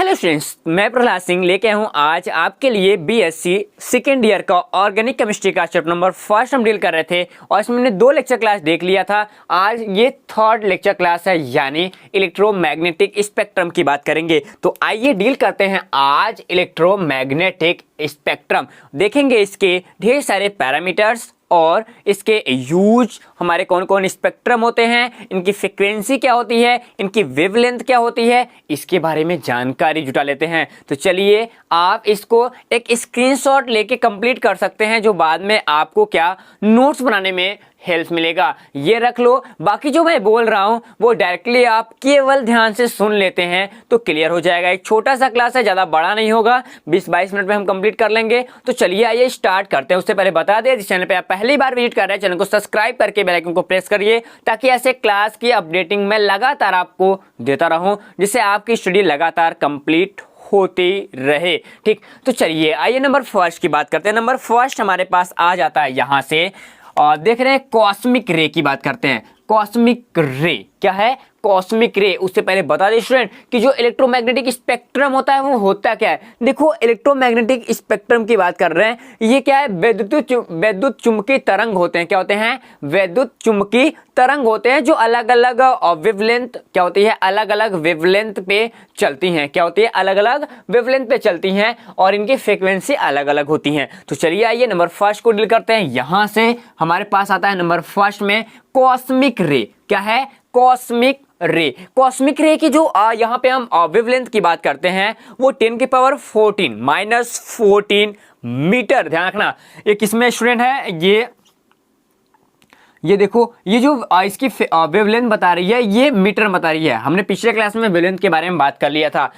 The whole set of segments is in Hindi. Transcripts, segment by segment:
हेलो स्टूडेंट्स, मैं प्रहलाद सिंह लेके आया हूँ आज आपके लिए बीएससी सेकेंड ईयर का ऑर्गेनिक केमिस्ट्री का चैप्टर नंबर फर्स्ट हम डील कर रहे थे और इसमें हमने 2 लेक्चर क्लास देख लिया था। आज ये 3rd लेक्चर क्लास है, यानी इलेक्ट्रोमैग्नेटिक स्पेक्ट्रम की बात करेंगे। तो आइए डील करते हैं आज इलेक्ट्रोमैग्नेटिक स्पेक्ट्रम। देखेंगे इसके ढेर सारे पैरामीटर्स और इसके यूज, हमारे कौन कौन स्पेक्ट्रम होते हैं, इनकी फ्रीक्वेंसी क्या होती है, इनकी वेवलेंथ क्या होती है, इसके बारे में जानकारी जुटा लेते हैं। तो चलिए आप इसको एक स्क्रीनशॉट लेके कंप्लीट कर सकते हैं, जो बाद में आपको क्या नोट्स बनाने में हेल्प मिलेगा। ये रख लो, बाकी जो मैं बोल रहा हूँ वो डायरेक्टली आप केवल ध्यान से सुन लेते हैं तो क्लियर हो जाएगा। एक छोटा सा क्लास है, ज़्यादा बड़ा नहीं होगा, 20-22 मिनट में हम कंप्लीट कर लेंगे। तो चलिए आइए स्टार्ट करते हैं। उससे पहले बता दें, इस चैनल पे आप पहली बार विजिट कर रहे हैं, चैनल को सब्सक्राइब करके बेल आइकन को प्रेस करिए, ताकि ऐसे क्लास की अपडेटिंग मैं लगातार आपको देता रहूँ, जिससे आपकी स्टडी लगातार कंप्लीट होती रहे। ठीक, तो चलिए आइए नंबर फर्स्ट की बात करते हैं। नंबर फर्स्ट हमारे पास आ जाता है यहाँ से, और देख रहे हैं कॉस्मिक रे की बात करते हैं। कॉस्मिक रे क्या है? कॉस्मिक रे। उससे पहले बता दें स्टूडेंट कि जो इलेक्ट्रोमैग्नेटिक स्पेक्ट्रम होता है वो होता क्या है। देखो, इलेक्ट्रोमैग्नेटिक स्पेक्ट्रम की बात कर रहे हैं, ये क्या है? वैद्युत चुंबकीय तरंग होते हैं। क्या होते हैं? वैद्युत चुंबकीय तरंग होते हैं, जो अलग अलग वेवलेंथ क्या होती है, अलग अलग वेवलेंथ पे चलती हैं। क्या होती है? अलग अलग वेवलेंथ पे चलती हैं, और इनकी फ्रीक्वेंसी अलग अलग होती हैं। तो चलिए आइए नंबर फर्स्ट को डील करते हैं। यहां से हमारे पास आता है नंबर फर्स्ट में कॉस्मिक रे। क्या है? कॉस्मिक रे। कॉस्मिक रे की जो यहाँ पे हम वेवलेंथ की बात करते हैं, वो 10⁻14 -14 मीटर। ध्यान रखना, ये किसमें स्टूडेंट है? ये देखो, ये जो इसकी वेवलेंथ बता रही है, ये मीटर बता रही है। हमने पिछले क्लास में वेवलेंथ के बारे में बात कर लिया था।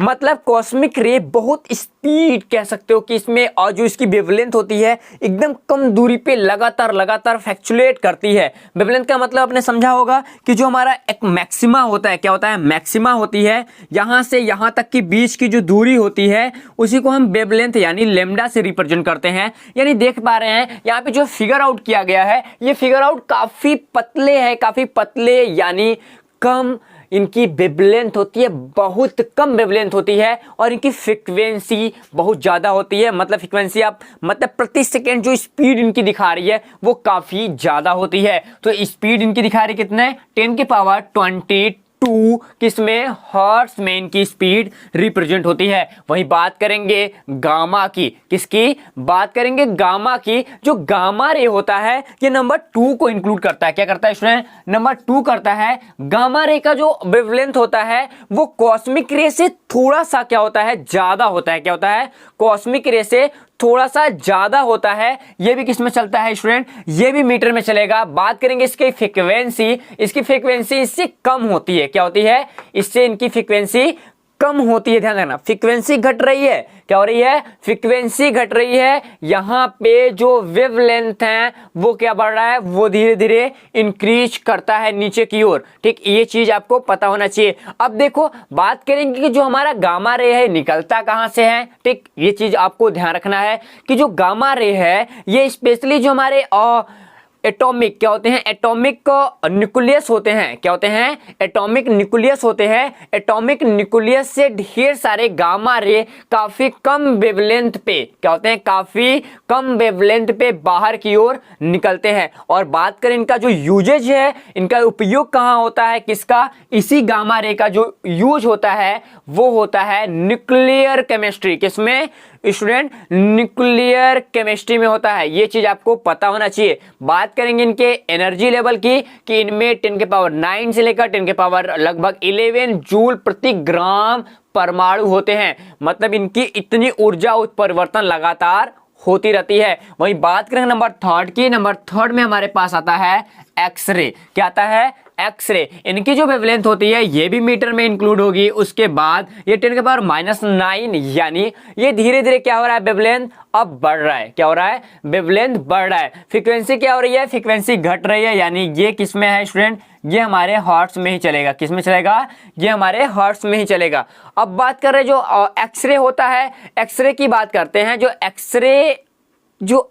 मतलब कॉस्मिक रे बहुत स्पीड कह सकते हो कि इसमें, और जो इसकी वेवलेंथ होती है एकदम कम दूरी पे लगातार फ्लक्चुएट करती है। वेवलेंथ का मतलब आपने समझा होगा कि जो हमारा एक मैक्सिमा होता है, क्या होता है? मैक्सिमा होती है, यहां से यहां तक की बीच की जो दूरी होती है, उसी को हम वेवलेंथ यानी लैम्डा से रिप्रेजेंट करते हैं। यानी देख पा रहे हैं यहाँ पे जो फिगर आउट किया गया है, ये फिगर आउट काफी पतले है, काफी पतले, यानी कम इनकी वेवलेंथ होती है, बहुत कम वेवलेंथ होती है, और इनकी फ्रीक्वेंसी बहुत ज़्यादा होती है। मतलब फ्रीक्वेंसी आप मतलब प्रति सेकेंड जो स्पीड इनकी दिखा रही है वो काफ़ी ज़्यादा होती है। तो स्पीड इनकी दिखा रही है कितने? 10⁻22 किसमें? हर्ट्ज में इनकी स्पीड रिप्रेजेंट होती है। वहीं बात करेंगे गामा की। किसकी बात करेंगे? गामा की। जो गामा रे होता है, ये नंबर 2 को इंक्लूड करता है। क्या करता है स्टूडेंट? नंबर 2 करता है। गामा रे का जो वेवलेंथ होता है वो कॉस्मिक रे से थोड़ा सा क्या होता है? ज्यादा होता है। क्या होता है? कॉस्मिक रे से थोड़ा सा ज्यादा होता है। ये भी किस में चलता है स्टूडेंट? ये भी मीटर में चलेगा। बात करेंगे इसकी फ्रीक्वेंसी। इसकी फ्रीक्वेंसी इससे कम होती है। क्या होती है? इससे इनकी फ्रीक्वेंसी कम होती है। ध्यान रखना, फ्रीक्वेंसी घट रही है। क्या हो रही है? फ्रीक्वेंसी घट रही है। यहां पे जो वेवलेंथ है वो क्या बढ़ रहा है? वो धीरे धीरे इंक्रीज करता है नीचे की ओर। ठीक, ये चीज आपको पता होना चाहिए। अब देखो, बात करेंगे कि जो हमारा गामा रे है निकलता कहां से है। ठीक, ये चीज आपको ध्यान रखना है कि जो गामा रे है, ये स्पेशली जो हमारे एटॉमिक क्या होते हैं? एटॉमिक न्यूक्लियस होते हैं। क्या होते हैं? एटॉमिक न्यूक्लियस होते हैं। एटॉमिक न्यूक्लियस से ढेर सारे गामा रे काफी कम वेवलेंथ पे क्या होते हैं? काफी कम वेवलेंथ पे बाहर की ओर निकलते हैं। और बात करें इनका जो यूजेज है, इनका उपयोग कहाँ होता है? किसका? इसी गामा रे का जो यूज होता है वो होता है न्यूक्लियर केमिस्ट्री। किसमें स्टूडेंट? न्यूक्लियर केमिस्ट्री में होता है। ये चीज आपको पता होना चाहिए। बात करेंगे इनके एनर्जी लेवल की, कि इनमें 10⁻9 से लेकर 10⁻ लगभग 11 जूल प्रति ग्राम परमाणु होते हैं। मतलब इनकी इतनी ऊर्जा उत्परिवर्तन लगातार होती रहती है। वहीं बात करेंगे नंबर 3 की। नंबर 3 में हमारे पास आता है एक्सरे। क्या आता है? एक्सरे। इनकी जो वेवलेंथ होती है ये भी मीटर में इंक्लूड होगी। उसके बाद ये 10⁻⁹, यानी ये धीरे धीरे क्या हो रहा है? वेवलेंथ अब बढ़ रहा है। क्या हो रहा है? वेवलेंथ बढ़ रहा है। फ्रीक्वेंसी क्या हो रही है? फ्रीक्वेंसी घट रही है। यानी ये किस में है स्टूडेंट? ये हमारे हर्ट्ज में ही चलेगा। किस में चलेगा? ये हमारे हर्ट्ज में ही चलेगा। अब बात कर रहे हैं जो एक्सरे होता है, एक्सरे की बात करते हैं। जो एक्सरे जो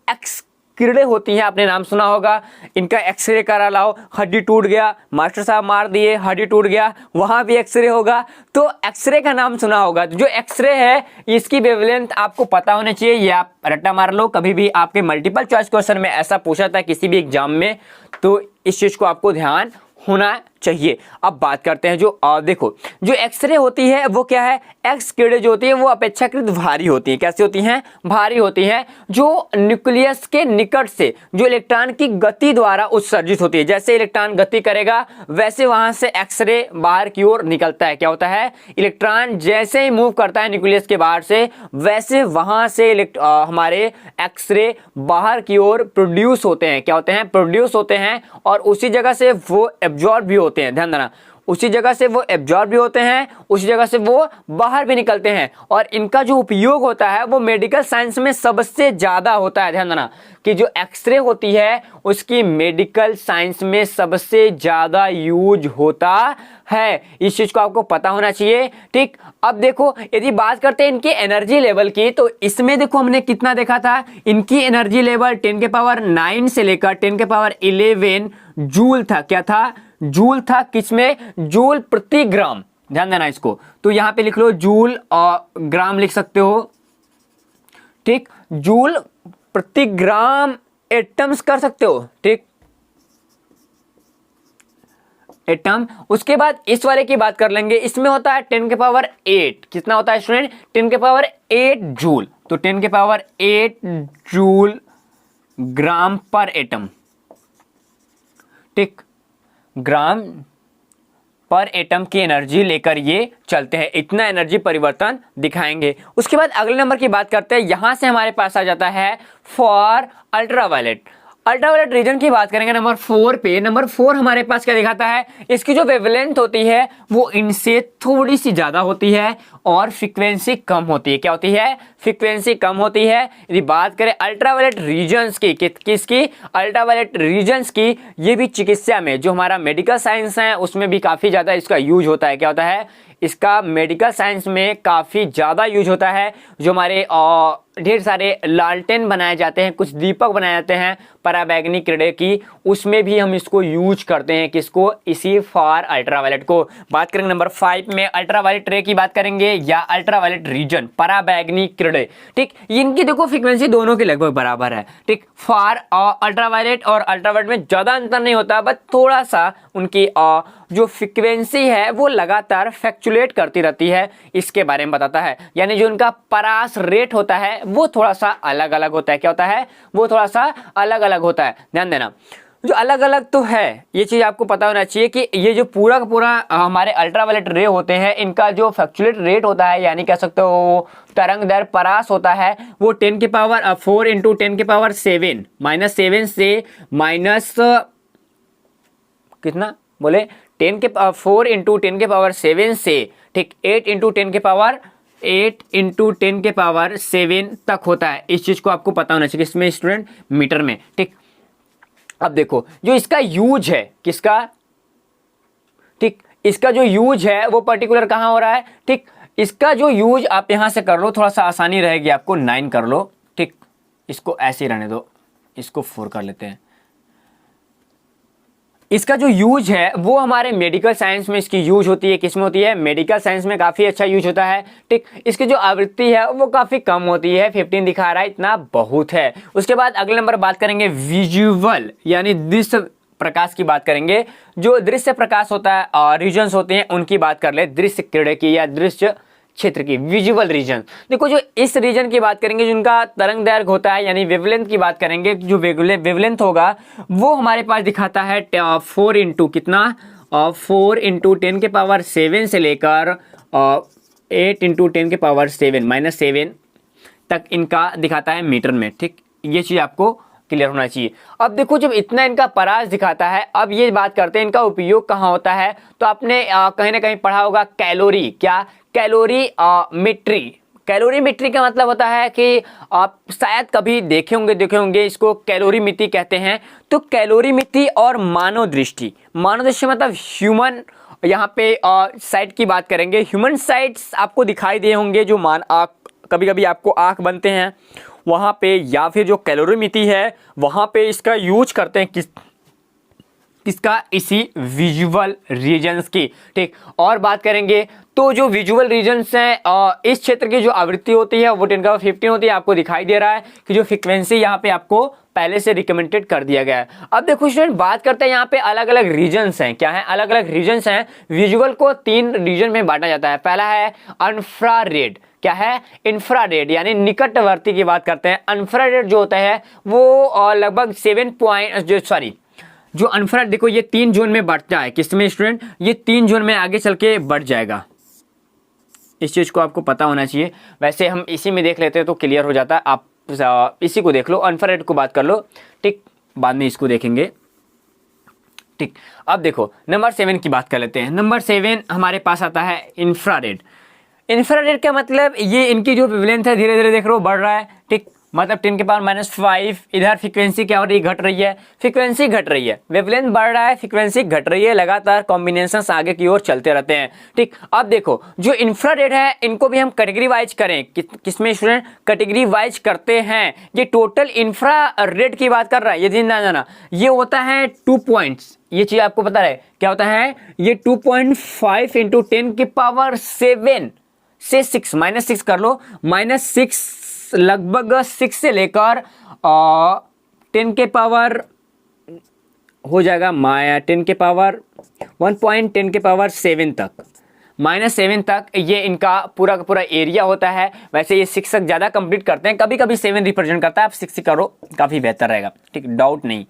किरणें होती हैं, आपने नाम सुना होगा, इनका एक्सरे करा लाओ, हड्डी टूट गया, मास्टर साहब मार दिए, हड्डी टूट गया, वहां भी एक्सरे होगा, तो एक्सरे का नाम सुना होगा। जो एक्सरे है इसकी वेवलेंथ आपको पता होना चाहिए, ये आप रट्टा मार लो, कभी भी आपके मल्टीपल चॉइस क्वेश्चन में ऐसा पूछा था किसी भी एग्जाम में, तो इस चीज को आपको ध्यान होना चाहिए। अब बात करते हैं जो देखो जो एक्सरे होती है वो क्या है, एक्स किरणें जो होती है वो अपेक्षाकृत भारी होती है। कैसे होती हैं? भारी होती हैं, जो न्यूक्लियस के निकट से जो इलेक्ट्रॉन की गति द्वारा उत्सर्जित होती है। जैसे इलेक्ट्रॉन गति करेगा वैसे वहां से एक्सरे बाहर की ओर निकलता है। क्या होता है? इलेक्ट्रॉन जैसे ही मूव करता है न्यूक्लियस के बाहर से, वैसे वहां से हमारे एक्सरे बाहर की ओर प्रोड्यूस होते हैं। क्या होते हैं? प्रोड्यूस होते हैं, और उसी जगह से वो एब्जॉर्ब भी होते हैं। ध्यान देना, उसी जगह से वो एब्जॉर्ब भी होते हैं, उसी जगह से वो बाहर भी निकलते हैं, और इनका जो उपयोग होता है वो मेडिकल साइंस में सबसे ज्यादा होता है। ध्यान देना कि जो एक्सरे होती है उसकी मेडिकल साइंस में सबसे ज्यादा यूज होता है। इस चीज को आपको पता होना चाहिए। ठीक, अब देखो यदि बात करते हैं इनकी एनर्जी लेवल की, तो इसमें देखो हमने कितना देखा था, इनकी एनर्जी लेवल 10 के पावर 9 से लेकर 10 के पावर 11 जूल था। क्या था? जूल था। किसमें? जूल प्रति ग्राम। ध्यान देना इसको, तो यहां पे लिख लो जूल और ग्राम लिख सकते हो। ठीक, जूल प्रति ग्राम एटम्स कर सकते हो। ठीक, एटम। उसके बाद इस वाले की बात कर लेंगे, इसमें होता है 10 के पावर 8। कितना होता है स्टूडेंट? 10 के पावर 8 जूल। तो 10 के पावर 8 जूल ग्राम पर एटम। ठीक, ग्राम पर एटम की एनर्जी लेकर ये चलते हैं, इतना एनर्जी परिवर्तन दिखाएंगे। उसके बाद अगले नंबर की बात करते हैं, यहां से हमारे पास आ जाता है फॉर अल्ट्रावायलेट। अल्ट्रावायलेट रीजन की बात करेंगे नंबर 4 पे। नंबर 4 हमारे पास क्या दिखाता है, इसकी जो वेवलेंथ होती है वो इनसे थोड़ी सी ज्यादा होती है और फ्रीक्वेंसी कम होती है। क्या होती है? फ्रीक्वेंसी कम होती है। यदि बात करें अल्ट्रावायलेट रीजन्स की, किसकी? अल्ट्रावायलेट रीजन्स की, ये भी चिकित्सा में जो हमारा मेडिकल साइंस है उसमें भी काफी ज्यादा इसका यूज होता है। क्या होता है? इसका मेडिकल साइंस में काफी ज्यादा यूज होता है। जो हमारे ढेर सारे लालटेन बनाए जाते हैं, कुछ दीपक बनाए जाते हैं पराबैंगनी किरणें की, उसमें भी हम इसको यूज करते हैं। किसको? इसी फार अल्ट्रावायलेट को। बात करेंगे नंबर 5 में अल्ट्रावायलेट रे की बात करेंगे, या अल्ट्रावायलेट रीजन, पराबैंगनी किरणें। ठीक, इनकी देखो फ्रीक्वेंसी दोनों के लगभग बराबर है। ठीक, फार अल्ट्रावायलेट और अल्ट्रावायलेट में ज्यादा अंतर नहीं होता, बट थोड़ा सा उनकी जो फ्रीक्वेंसी है वो लगातार फ्लक्चुएट करती रहती है, इसके बारे में बताता है। यानी जो उनका परास रेट होता है वो थोड़ा सा अलग अलग होता है। क्या होता है? वो थोड़ा सा अलग अलग होता है। ध्यान देना, जो अलग अलग तो है, ये चीज आपको पता होना चाहिए कि ये जो पूरा का पूरा हमारे अल्ट्रावायलेट रे होते हैं, इनका जो फ्लक्चुएट रेट होता है, यानी कह सकते हो तरंग दर परास होता है, वो 10 के पावर 4 इंटू 10 के पावर 7 -7 से माइनस कितना बोले 10 के 4 इंटू 10 के पावर 7 से, ठीक, 8 इंटू 10 के पावर 8 इंटू 10 के पावर 7 तक होता है। इस चीज को आपको पता होना चाहिए, इसमें स्टूडेंट मीटर में। ठीक, अब देखो जो इसका यूज है, किसका? ठीक, इसका जो यूज है वो पर्टिकुलर कहां हो रहा है? ठीक, इसका जो यूज आप यहां से कर लो, थोड़ा सा आसानी रहेगी आपको, 9 कर लो। ठीक, इसको ऐसे ही रहने दो, इसको 4 कर लेते हैं। इसका जो यूज है वो हमारे मेडिकल साइंस में इसकी यूज होती है। किसमें होती है? मेडिकल साइंस में काफी अच्छा यूज होता है। ठीक, इसकी जो आवृत्ति है वो काफी कम होती है, 15 दिखा रहा है, इतना बहुत है। उसके बाद अगले नंबर बात करेंगे विजुअल, यानी दृश्य प्रकाश की बात करेंगे। जो दृश्य प्रकाश होता है, रीजन्स होते हैं, उनकी बात कर ले, दृश्य किरणें की या दृश्य क्षेत्र की, विजुअल रीजन। देखो जो इस रीजन की बात करेंगे, जिनका तरंग दैर्घ्य होता है, यानी वेवलेंथ की बात करेंगे, जो वेवलेंथ होगा वो हमारे पास दिखाता है 4 इंटू कितना, 4 इंटू 10 के पावर 7 से लेकर 8 इंटू 10 के पावर 7 -7 तक इनका दिखाता है मीटर में। ठीक, ये चीज आपको क्लियर होना चाहिए। अब देखो जब इतना इनका परास दिखाता है, अब ये बात करते हैं इनका उपयोग कहाँ होता है। तो आपने कहीं ना कहीं पढ़ा होगा कैलोरी, क्या? कैलोरीमेट्री। कैलोरीमेट्री का मतलब होता है कि आप शायद कभी देखे होंगे इसको कैलोरीमिति कहते हैं। तो कैलोरीमिति और मानव दृष्टि मतलब ह्यूमन, यहाँ पे साइट की बात करेंगे, ह्यूमन साइट्स आपको दिखाई दिए होंगे, जो कभी कभी आपको आंख बनते हैं, वहाँ पे, या फिर जो कैलोरीमीटर है वहाँ पे इसका यूज करते हैं किसका, इसी विजुअल रीजन्स की। ठीक, और बात करेंगे तो जो विजुअल रीजन्स हैं इस क्षेत्र की जो आवृत्ति होती है वो 10⁻15 होती है। आपको दिखाई दे रहा है कि जो फ्रीक्वेंसी यहाँ पे आपको पहले से रिकमेंडेड कर दिया गया है। अब देखो स्टूडेंट, बात करते हैं यहाँ पे अलग अलग रीजन्स हैं। क्या है? अलग अलग रीजन्स हैं। विजुअल को 3 रीजन में बांटा जाता है। पहला है इंफ्रारेड। क्या है? इंफ्रारेड, यानी निकटवर्ती की बात करते हैं। इंफ्रारेड जो होता है वो लगभग 7 जो इंफ्रारेड, देखो ये 3 जोन में बढ़ता है। किसमें स्टूडेंट? ये 3 जोन में आगे चल के बढ़ जाएगा। इस चीज को आपको पता होना चाहिए। वैसे हम इसी में देख लेते हैं तो क्लियर हो जाता है। आप इसी को देख लो, इंफ्रारेड को बात कर लो। ठीक, बाद में इसको देखेंगे। ठीक, अब देखो नंबर 7 की बात कर लेते हैं। नंबर 7 हमारे पास आता है इंफ्रारेड। इंफ्रारेड का मतलब ये इनकी जो वेवलेंथ है धीरे धीरे देख रहे हो बढ़ रहा है। ठीक, मतलब 10⁻⁵ इधर फ्रीक्वेंसी क्या हो रही है? घट रही है। फ्रीक्वेंसी घट रही है, वेवलेंथ बढ़ रहा है, फ्रीक्वेंसी घट रही है। लगातार कॉम्बिनेशंस आगे की ओर चलते रहते हैं। ठीक, अब देखो जो इंफ्रारेड है इनको भी हम कैटेगरी वाइज करें। किसमें स्टूडेंट? कैटेगरी वाइज करते हैं। ये टोटल इंफ्रारेड की बात कर रहा है, ये ध्यान देना। ये होता है 2 पॉइंट्स। ये चीज आपको पता है क्या होता है? ये 2.5 × 10⁻7 से 6 -6 कर लो, -6 लगभग 6 से लेकर 10 के पावर हो जाएगा 10 के पावर 1.10 के पावर 7 तक, -7 तक ये इनका पूरा का पूरा एरिया होता है। वैसे ये 6 तक ज़्यादा कंप्लीट करते हैं, कभी कभी 7 रिप्रेजेंट करता है। आप 6 करो, काफ़ी बेहतर रहेगा। ठीक, डाउट नहीं।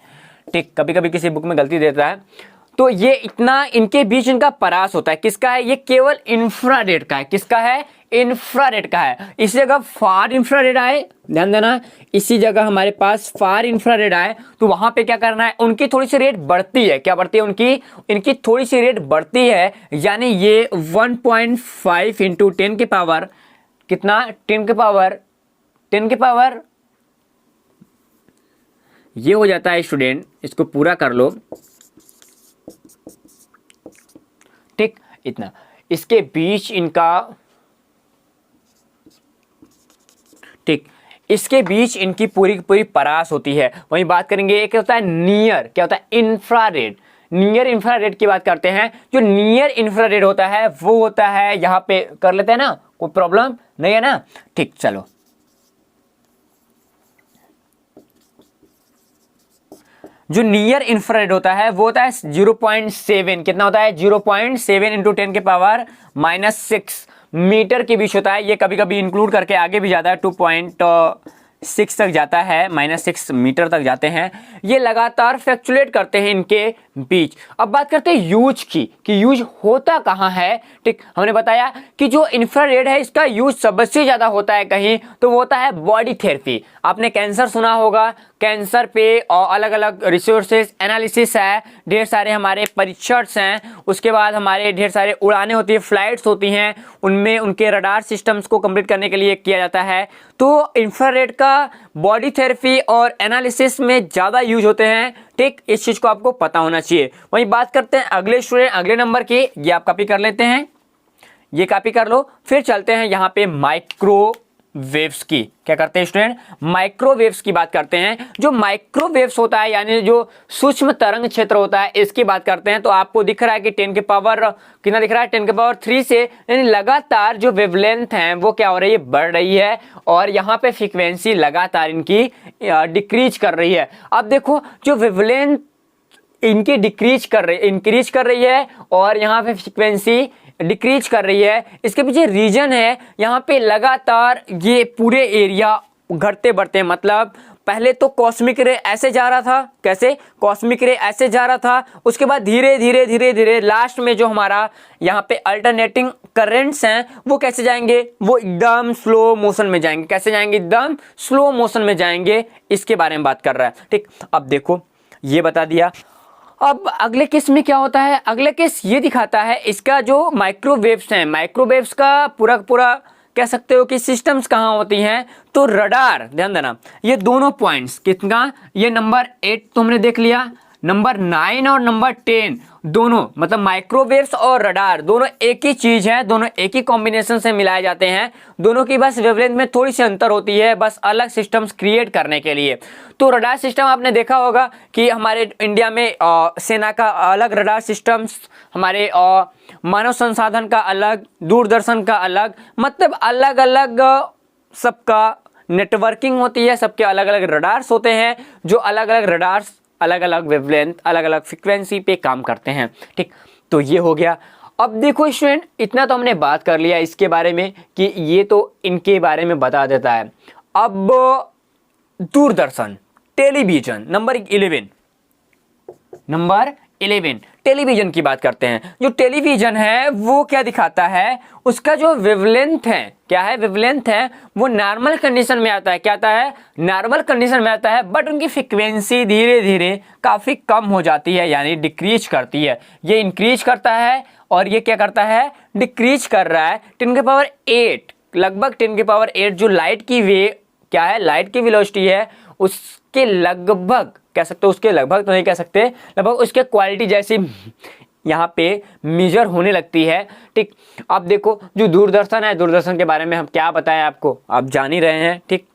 ठीक, कभी कभी किसी बुक में गलती देता है। तो ये इतना इनके बीच इनका परास होता है। किसका है? ये केवल इंफ्रारेड का है। किसका है? इंफ्रारेड का है। इसी जगह फार इंफ्रारेड आए, ध्यान देना, इसी जगह हमारे पास फार इंफ्रारेड आए तो वहां पे क्या करना है? उनकी थोड़ी सी रेट बढ़ती है। क्या बढ़ती है? इनकी थोड़ी सी रेट बढ़ती है, यानी ये 1.5 × 10 के पावर कितना? 10 के पावर ये हो जाता है स्टूडेंट, इसको पूरा कर लो। ठीक, इतना इसके बीच इनका, ठीक, इसके बीच इनकी पूरी पूरी परास होती है। वहीं बात करेंगे एक होता है नियर। क्या होता है? इंफ्रारेड। नियर इंफ्रारेड की बात करते हैं। जो नियर इंफ्रारेड होता है वो होता है, यहां पे कर लेते हैं ना, कोई प्रॉब्लम नहीं है ना? ठीक, चलो जो नियर इंफ्रारेड होता है वो होता है 0.7। कितना होता है? 0.7 × 10 के पावर -6 मीटर के बीच होता है। ये कभी कभी इंक्लूड करके आगे भी जाता है, 2.6 तक जाता है, -6 मीटर तक जाते हैं। ये लगातार फ्लक्चुएट करते हैं इनके बीच। अब बात करते हैं यूज की, कि यूज होता कहाँ है। ठीक, हमने बताया कि जो इंफ्रारेड है इसका यूज सबसे ज्यादा होता है कहीं, तो वो होता है बॉडी थेरेपी। आपने कैंसर सुना होगा, कैंसर पे और अलग अलग रिसोर्सेज एनालिसिस है, ढेर सारे हमारे परीक्षण हैं, उसके बाद हमारे ढेर सारे उड़ानें होती है, फ्लाइट्स होती हैं, उनमें उनके रडार सिस्टम्स को कंप्लीट करने के लिए किया जाता है। तो इंफ्रारेड का बॉडी थेरेपी और एनालिसिस में ज़्यादा यूज होते हैं। ठीक, इस चीज़ को आपको पता होना चाहिए। वहीं बात करते हैं अगले स्टूडेंट, अगले नंबर की, ये आप कॉपी कर लेते हैं, ये कॉपी कर लो। फिर चलते हैं यहाँ पे माइक्रोवेव्स की। क्या करते हैं स्टूडेंट? माइक्रोवेव्स की बात करते हैं। जो माइक्रोवेव्स होता है यानी जो सूक्ष्म तरंग क्षेत्र होता है, इसकी बात करते हैं। तो आपको दिख रहा है कि 10 के पावर कितना दिख रहा है? 10 के पावर 3 से, यानी लगातार जो वेवलेंथ है वो क्या हो रही है? बढ़ रही है। और यहाँ पे फ्रीक्वेंसी लगातार इनकी डिक्रीज कर रही है। अब देखो जो वेवलेंथ इनकी इंक्रीज कर रही है और यहाँ पे फ्रीक्वेंसी डिक्रीज कर रही है, इसके पीछे रीजन है। यहाँ पे लगातार ये पूरे एरिया घटते बढ़ते, मतलब पहले तो कॉस्मिक रे ऐसे जा रहा था। कैसे? कॉस्मिक रे ऐसे जा रहा था, उसके बाद धीरे धीरे धीरे धीरे लास्ट में जो हमारा यहाँ पे अल्टरनेटिंग करंट्स हैं वो कैसे जाएंगे? वो एकदम स्लो मोशन में जाएंगे। कैसे जाएंगे? एकदम स्लो मोशन में जाएंगे। इसके बारे में बात कर रहा है। ठीक, अब देखो ये बता दिया। अब अगले केस में क्या होता है? अगले केस ये दिखाता है इसका जो माइक्रोवेव्स हैं, माइक्रोवेव्स का पूरा कह सकते हो कि सिस्टम्स कहाँ होती हैं? तो रडार, ध्यान देना, ये दोनों पॉइंट्स कितना, ये नंबर 8 तुमने देख लिया, नंबर 9 और नंबर 10 दोनों मतलब माइक्रोवेव्स और रडार दोनों एक ही चीज है, दोनों एक ही कॉम्बिनेशन से मिलाए जाते हैं। दोनों की बस वेवलेंथ में थोड़ी सी अंतर होती है, बस अलग सिस्टम्स क्रिएट करने के लिए। तो रडार सिस्टम आपने देखा होगा कि हमारे इंडिया में सेना का अलग रडार सिस्टम्स, हमारे मानव संसाधन का अलग, दूरदर्शन का अलग, मतलब अलग अलग सबका नेटवर्किंग होती है, सबके अलग अलग रडार्स होते हैं, जो अलग अलग रडार्स अलग अलग वेवलेंथ, अलग अलग फ्रीक्वेंसी पे काम करते हैं। ठीक, तो ये हो गया। अब देखो स्टूडेंट, इतना तो हमने बात कर लिया इसके बारे में कि ये तो इनके बारे में बता देता है। अब दूरदर्शन, टेलीविजन, नंबर 11 टेलीविजन की बात करते हैं। जो टेलीविजन है वो क्या दिखाता है, उसका जो वेवलेंथ है, क्या है वेवलेंथ है, वो नॉर्मल कंडीशन में आता है। क्या आता है, नॉर्मल कंडीशन में आता है, बट उनकी फ्रीक्वेंसी धीरे धीरे काफी कम हो जाती है, यानी डिक्रीज करती है। ये इंक्रीज करता है और ये क्या करता है, डिक्रीज कर रहा है 10⁸, लगभग 10⁸ जो लाइट की क्या है, लाइट की वेलोसिटी है, उसके लगभग कह सकते हो, उसके लगभग तो नहीं कह सकते, लगभग उसके क्वालिटी जैसी यहाँ पे मेजर होने लगती है। ठीक, अब देखो जो दूरदर्शन है, दूरदर्शन के बारे में हम क्या बताएं आपको, आप जान ही रहे हैं। ठीक,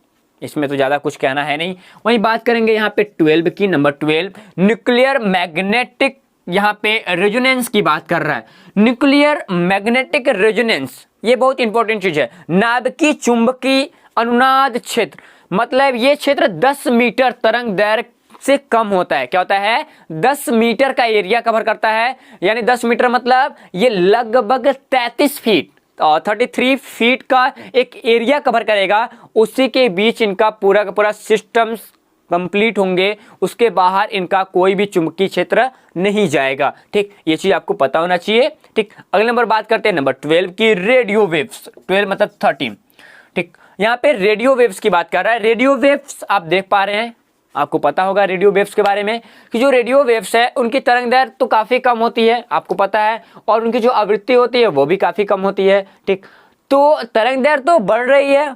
इसमें तो ज़्यादा कुछ कहना है नहीं। वहीं बात करेंगे यहाँ पे 12 की, नंबर 12 न्यूक्लियर मैग्नेटिक, यहाँ पे रेजोनेंस की बात कर रहा है। न्यूक्लियर मैग्नेटिक रेजोनेंस ये बहुत इंपॉर्टेंट चीज है। नाभिकीय चुंबकीय अनुनाद क्षेत्र, मतलब ये क्षेत्र 10 मीटर तरंग दैर्घ्य से कम होता है। क्या होता है, 10 मीटर का एरिया कवर करता है, यानी 10 मीटर मतलब ये लगभग 33 फीट, 33 फीट का एक एरिया कवर करेगा। उसी के बीच इनका पूरा का पूरा सिस्टम्स कंप्लीट होंगे, उसके बाहर इनका कोई भी चुंबकीय क्षेत्र नहीं जाएगा। ठीक, ये चीज आपको पता होना चाहिए। ठीक, अगले नंबर बात करते हैं नंबर 12 की, रेडियो वेव्स। 12 मतलब 13। ठीक, यहाँ पे रेडियो वेव्स की बात कर रहा है। रेडियो वेव्स आप देख पा रहे हैं, आपको पता होगा रेडियो वेव्स के बारे में कि जो रेडियो वेव्स है उनकी तरंगदैर्घ्य तो काफी कम होती है, आपको पता है, और उनकी जो आवृत्ति होती है वो भी काफी कम होती है। ठीक, तो तरंगदैर्घ्य तो बढ़ रही है,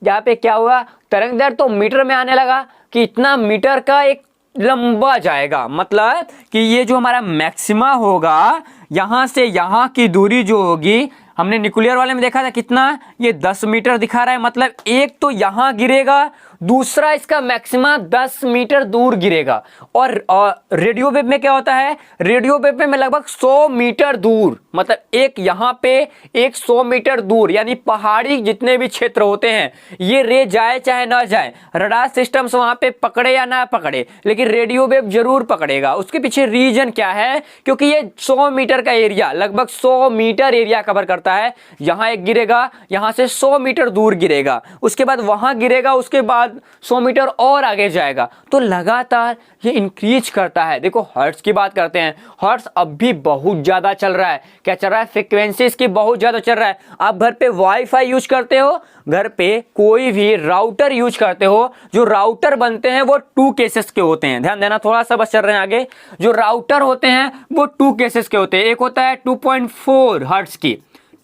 यहाँ पे क्या हुआ, तरंगदैर्घ्य तो मीटर में आने लगा कि इतना मीटर का एक लंबा जाएगा, मतलब कि ये जो हमारा मैक्सिमा होगा, यहां से यहां की दूरी जो होगी, हमने न्यूक्लियर वाले में देखा था कितना, ये 10 मीटर दिखा रहा है, मतलब एक तो यहां गिरेगा, दूसरा इसका मैक्सिमा 10 मीटर दूर गिरेगा। और रेडियो वेव में क्या होता है, रेडियो वेव में लगभग 100 मीटर दूर, मतलब एक यहां पे एक 100 मीटर दूर, यानी पहाड़ी जितने भी क्षेत्र होते हैं, ये रे जाए चाहे ना जाए, रडार सिस्टम्स वहां पे पकड़े या ना पकड़े, लेकिन रेडियो वेव जरूर पकड़ेगा। उसके पीछे रीजन क्या है, क्योंकि ये 100 मीटर का एरिया, लगभग 100 मीटर एरिया कवर करता है। यहां एक गिरेगा, यहां से 100 मीटर दूर गिरेगा, उसके बाद वहां गिरेगा, उसके बाद 100 मीटर और आगे जाएगा, तो लगातार ये इंक्रीज करता है। देखो हर्ट्ज की बात करते हैं, हर्ट्ज अब भी बहुत ज्यादा चल रहा है। क्या चल रहा है, फ्रीक्वेंसी इसकी बहुत ज्यादा चल रहा है। आप घर पे वाईफाई यूज करते हो, घर पे कोई भी राउटर यूज करते हो, जो राउटर बनते हैं वो 2 केसेस के होते हैं, ध्यान देना, थोड़ा सा बस चल रहे हैं आगे। जो राउटर होते हैं वो 2 केसेस के होते हैं। एक होता है 2.4 हर्ट्ज की,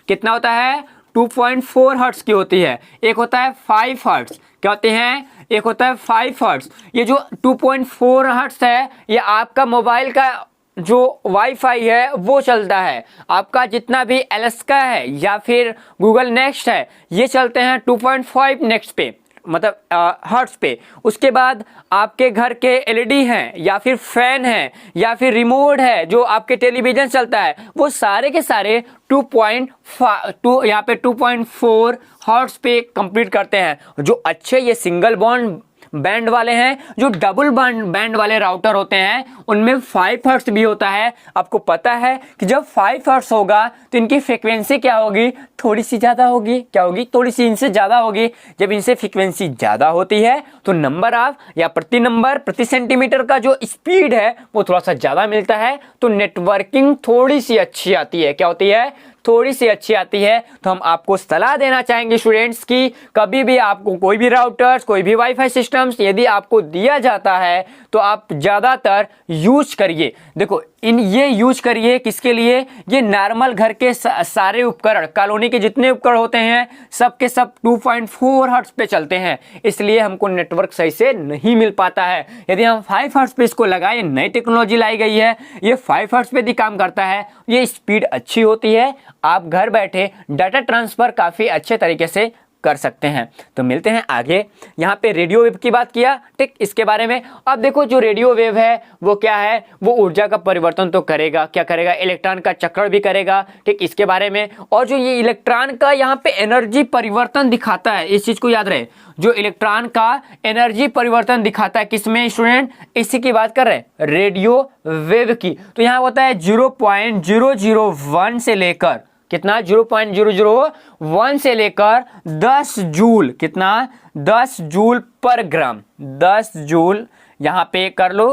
कितना होता है, 2.4 हर्ट्ज की होती है। एक होता है 5 हर्ट्ज, क्या होते हैं, एक होता है 5 हर्ट्ज। ये जो 2.4 हर्ट्ज है, ये आपका मोबाइल का जो वाईफाई है वो चलता है। आपका जितना भी एलेक्सा है या फिर गूगल नेक्स्ट है, ये चलते हैं 2.5 नेक्स्ट पे, मतलब हर्ट्ज पे। उसके बाद आपके घर के एलईडी हैं या फिर फैन है या फिर रिमोट है, जो आपके टेलीविजन चलता है, वो सारे के सारे 2.5 यहाँ पे 2.4 हर्ट्ज पे कंप्लीट करते हैं। जो अच्छे ये सिंगल बॉन्ड बैंड वाले हैं, जो डबल बैंड वाले राउटर होते हैं, उनमें 5 हर्ट्ज भी होता है। आपको पता है कि जब 5 हर्ट्ज होगा तो इनकी फ्रीक्वेंसी क्या होगी, थोड़ी सी ज्यादा होगी। क्या होगी, थोड़ी सी इनसे ज्यादा होगी। जब इनसे फ्रीक्वेंसी ज्यादा होती है तो नंबर ऑफ या प्रति सेंटीमीटर का जो स्पीड है वो थोड़ा सा ज्यादा मिलता है, तो नेटवर्किंग थोड़ी सी अच्छी आती है। क्या होती है, थोड़ी सी अच्छी आती है। तो हम आपको सलाह देना चाहेंगे स्टूडेंट्स की कभी भी आपको कोई भी राउटर्स, कोई भी वाईफाई सिस्टम्स यदि आपको दिया जाता है तो आप ज़्यादातर यूज करिए। देखो ये यूज करिए किसके लिए, ये नॉर्मल घर के सारे उपकरण, कॉलोनी के जितने उपकरण होते हैं सब के सब 2.4 हर्ट्ज पे चलते हैं, इसलिए हमको नेटवर्क सही से नहीं मिल पाता है। यदि हम 5 हर्ट्ज पे इसको लगाएं, नई टेक्नोलॉजी लाई गई है, ये 5 हर्ट्ज पे भी काम करता है, ये स्पीड अच्छी होती है, आप घर बैठे डाटा ट्रांसफर काफ़ी अच्छे तरीके से कर सकते हैं। तो मिलते हैं आगे। यहाँ पे रेडियो वेव की बात किया, ठीक, इसके बारे में। अब देखो जो रेडियो वेव है वो क्या है, वो ऊर्जा का परिवर्तन तो करेगा, क्या करेगा, इलेक्ट्रॉन का चक्र भी करेगा, ठीक, इसके बारे में। और जो ये इलेक्ट्रॉन का यहाँ पे एनर्जी परिवर्तन दिखाता है, इस चीज को याद रहे, जो इलेक्ट्रॉन का एनर्जी परिवर्तन दिखाता है किसमें स्टूडेंट, इसी की बात कर रहे हैं, रेडियो वेव की। तो यहाँ होता है 0.001 से लेकर कितना, 0.001 से लेकर 10 जूल, कितना, 10 जूल पर ग्राम, 10 जूल यहां पे कर लो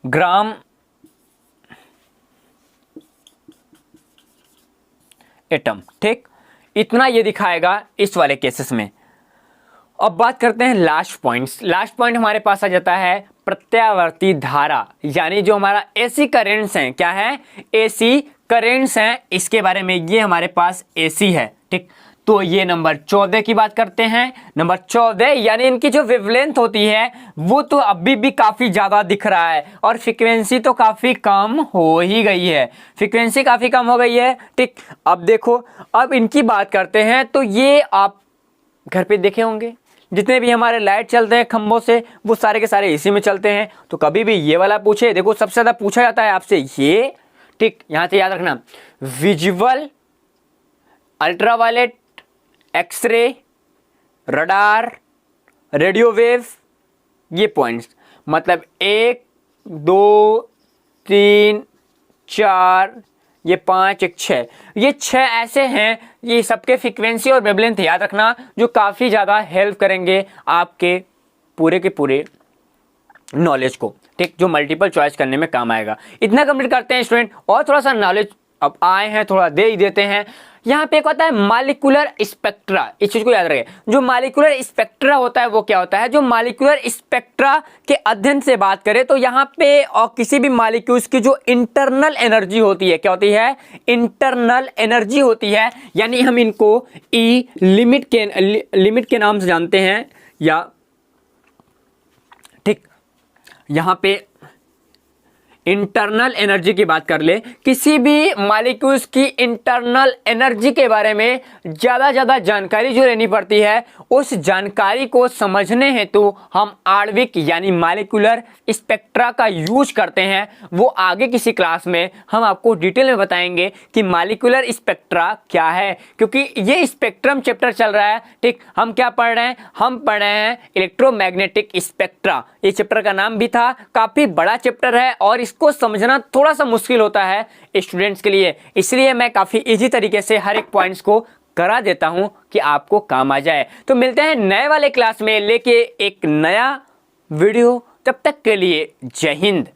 ग्राम एटम, ठीक, इतना ये दिखाएगा इस वाले केसेस में। अब बात करते हैं लास्ट पॉइंट्स। लास्ट पॉइंट हमारे पास आ जाता है प्रत्यावर्ती धारा, यानी जो हमारा एसी करेंट्स हैं, क्या है, एसी करेंट्स हैं, इसके बारे में। ये हमारे पास एसी है, ठीक। तो ये नंबर 14 की बात करते हैं। नंबर 14 यानी इनकी जो वेवलेंथ होती है वो तो अभी भी काफी ज्यादा दिख रहा है और फ्रीक्वेंसी तो काफी कम हो ही गई है, फ्रीक्वेंसी काफी कम हो गई है, ठीक। अब देखो, अब इनकी बात करते हैं तो ये आप घर पे देखे होंगे, जितने भी हमारे लाइट चलते हैं खंभों से वो सारे के सारे इसी में चलते हैं। तो कभी भी ये वाला पूछे, देखो सबसे ज्यादा पूछा जाता है आपसे ये, ठीक, यहां से याद रखना, visual, ultraviolet, x-ray, radar, radio wave, ये पॉइंट्स, मतलब 1 2 3 4 ये 5 1 6, ये 6 ऐसे हैं, ये सबके फ्रीक्वेंसी और वेवलेंथ याद रखना जो काफ़ी ज़्यादा हेल्प करेंगे आपके पूरे के पूरे नॉलेज को, ठीक, जो मल्टीपल चॉइस करने में काम आएगा। इतना कंप्लीट करते हैं स्टूडेंट, और थोड़ा सा नॉलेज अब आए हैं थोड़ा दे ही देते हैं। यहाँ पे एक होता है मॉलिक्यूलर स्पेक्ट्रा, इस चीज को याद रखें। जो मॉलिक्यूलर स्पेक्ट्रा होता है वो क्या होता है, जो मॉलिक्यूलर स्पेक्ट्रा के अध्ययन से बात करें तो यहाँ पे और किसी भी मॉलिक्यूल्स की जो इंटरनल एनर्जी होती है, क्या होती है, इंटरनल एनर्जी होती है, यानी हम इनको ई लिमिट के नाम से जानते हैं, या ठीक, यहाँ पे इंटरनल एनर्जी की बात कर ले, किसी भी मॉलिक्यूल्स की इंटरनल एनर्जी के बारे में ज़्यादा जानकारी जो लेनी पड़ती है, उस जानकारी को समझने हेतु हम आणविक यानी मॉलिक्यूलर स्पेक्ट्रा का यूज करते हैं। वो आगे किसी क्लास में हम आपको डिटेल में बताएंगे कि मॉलिक्यूलर स्पेक्ट्रा क्या है, क्योंकि ये स्पेक्ट्रम चैप्टर चल रहा है, ठीक। हम क्या पढ़ रहे हैं, हम पढ़ रहे हैं इलेक्ट्रोमैग्नेटिक स्पेक्ट्रा, ये चैप्टर का नाम भी था, काफ़ी बड़ा चैप्टर है और इसको समझना थोड़ा सा मुश्किल होता है स्टूडेंट्स के लिए, इसलिए मैं काफ़ी इजी तरीके से हर एक पॉइंट्स को करा देता हूं कि आपको काम आ जाए। तो मिलते हैं नए वाले क्लास में लेके एक नया वीडियो, तब तक के लिए जय हिंद।